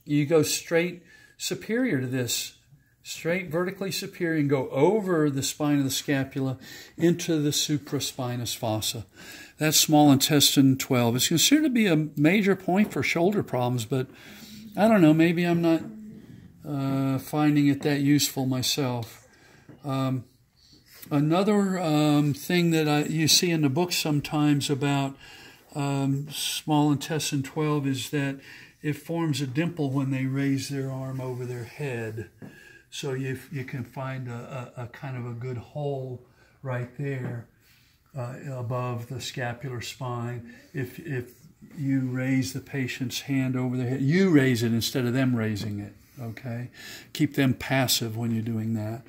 you go straight superior to this, straight vertically superior, and go over the spine of the scapula into the supraspinous fossa. That's small intestine 12. It's considered to be a major point for shoulder problems, but I don't know, maybe I'm not finding it that useful myself. Another thing that you see in the book sometimes about small intestine 12 is that it forms a dimple when they raise their arm over their head. So you can find a kind of a good hole right there above the scapular spine. If you raise the patient's hand over their head, you raise it instead of them raising it, okay? Keep them passive when you're doing that.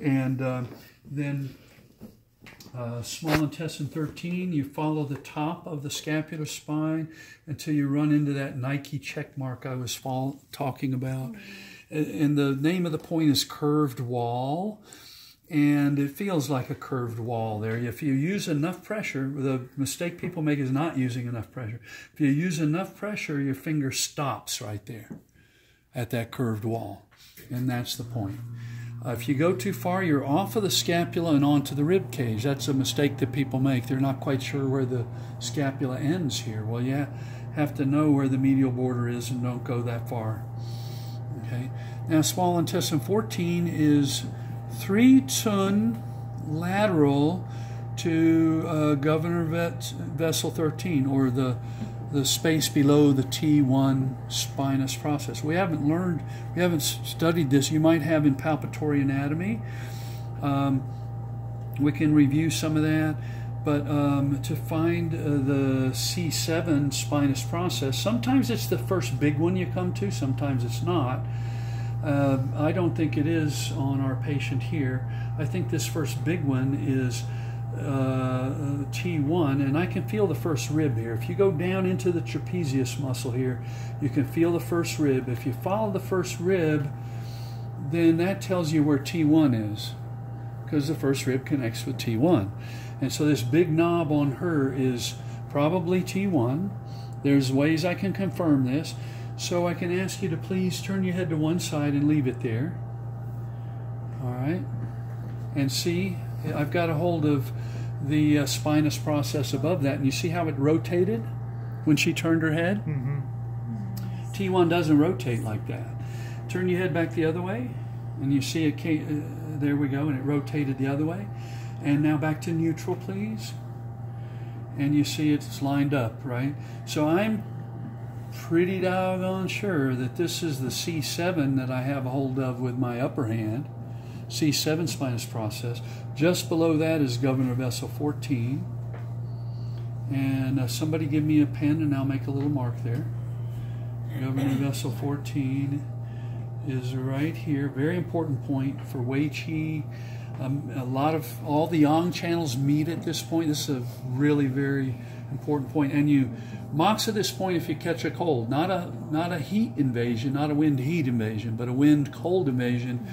And then small intestine 13, you follow the top of the scapular spine until you run into that Nike check mark I was talking about. And the name of the point is curved wall, and it feels like a curved wall there. If you use enough pressure, the mistake people make is not using enough pressure. If you use enough pressure, your finger stops right there at that curved wall, and that's the point. If you go too far, you're off of the scapula and onto the rib cage. That's a mistake that people make. They're not quite sure where the scapula ends here. Well, you have to know where the medial border is and don't go that far. Okay. Now, small intestine 14 is 3 ton lateral to governor vessel 13, or the space below the T1 spinous process. We haven't studied this. You might have in palpatory anatomy. We can review some of that. But to find the C7 spinous process, sometimes it's the first big one you come to, sometimes it's not. I don't think it is on our patient here. I think this first big one is T1, and I can feel the first rib here. If you go down into the trapezius muscle here, you can feel the first rib. If you follow the first rib, then that tells you where T1 is, because the first rib connects with T1. And so this big knob on her is probably T1. There's ways I can confirm this. So I can ask you to please turn your head to one side and leave it there. All right. And see, I've got a hold of the spinous process above that. And you see how it rotated when she turned her head? Mm-hmm. T1 doesn't rotate like that. Turn your head back the other way. And you see it came, there we go, and it rotated the other way. And now back to neutral, please. And you see it's lined up, right? So I'm pretty doggone sure that this is the C7 that I have a hold of with my upper hand. C7 spinous process. Just below that is governor vessel 14. And somebody give me a pen and I'll make a little mark there. Governor vessel 14 is right here. Very important point for Wei Qi. All the yang channels meet at this point. This is a really very important point. And you mox at this point if you catch a cold. Not a heat invasion, not a wind heat invasion, but a wind cold invasion.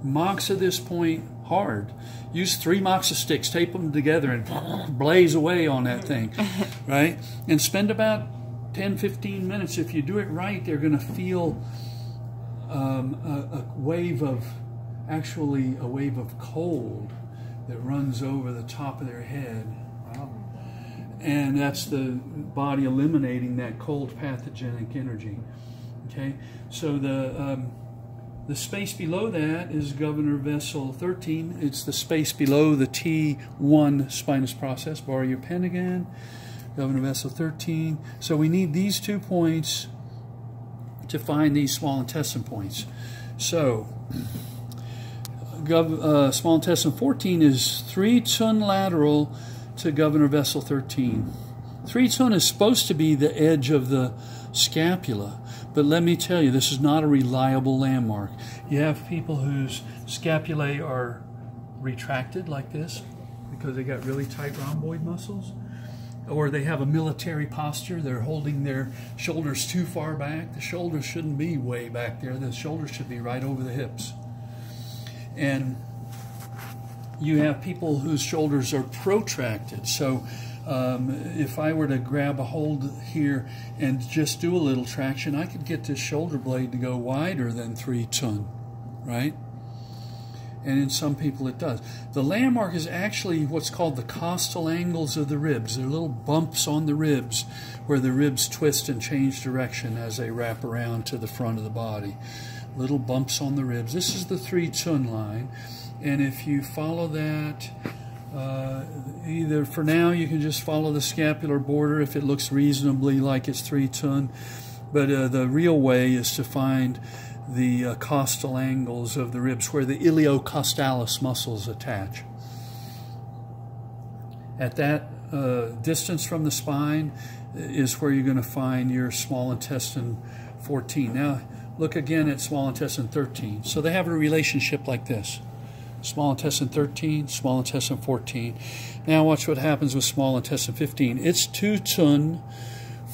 Mox at this point hard. Use 3 moxa sticks, tape them together, and blaze away on that thing, right? And spend about 10-15 minutes. If you do it right, they're going to feel a wave of cold that runs over the top of their head. Wow. And that's the body eliminating that cold pathogenic energy. Okay, so the space below that is governor vessel 13. It's the space below the T1 spinous process. Borrow your pen again. Governor vessel 13. So we need these 2 points to find these small intestine points. So small intestine 14 is 3 ton lateral to governor vessel 13. 3 ton is supposed to be the edge of the scapula, but let me tell you, this is not a reliable landmark. You have people whose scapulae are retracted like this because they got really tight rhomboid muscles, or they have a military posture. They're holding their shoulders too far back. The shoulders shouldn't be way back there. The shoulders should be right over the hips. And you have people whose shoulders are protracted. So If I were to grab a hold here and just do a little traction, I could get this shoulder blade to go wider than 3 tun, right? And in some people it does. The landmark is actually what's called the costal angles of the ribs. They're little bumps on the ribs where the ribs twist and change direction as they wrap around to the front of the body. Little bumps on the ribs. This is the 3 tun line. And if you follow that, either for now you can just follow the scapular border if it looks reasonably like it's 3 tun. But the real way is to find the costal angles of the ribs where the iliocostalis muscles attach. At that distance from the spine is where you're going to find your small intestine 14. Now look again at small intestine 13. So they have a relationship like this. Small intestine 13, small intestine 14. Now watch what happens with small intestine 15. It's 2 tun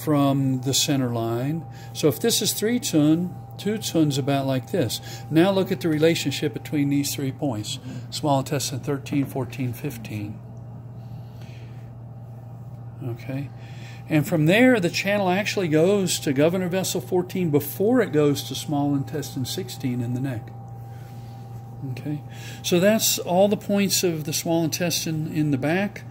from the center line. So if this is 3 tun, 2 tun's about like this. Now look at the relationship between these 3 points. Small intestine 13, 14, 15. Okay. And from there, the channel actually goes to governor vessel 14 before it goes to small intestine 16 in the neck. Okay. So that's all the points of the small intestine in the back.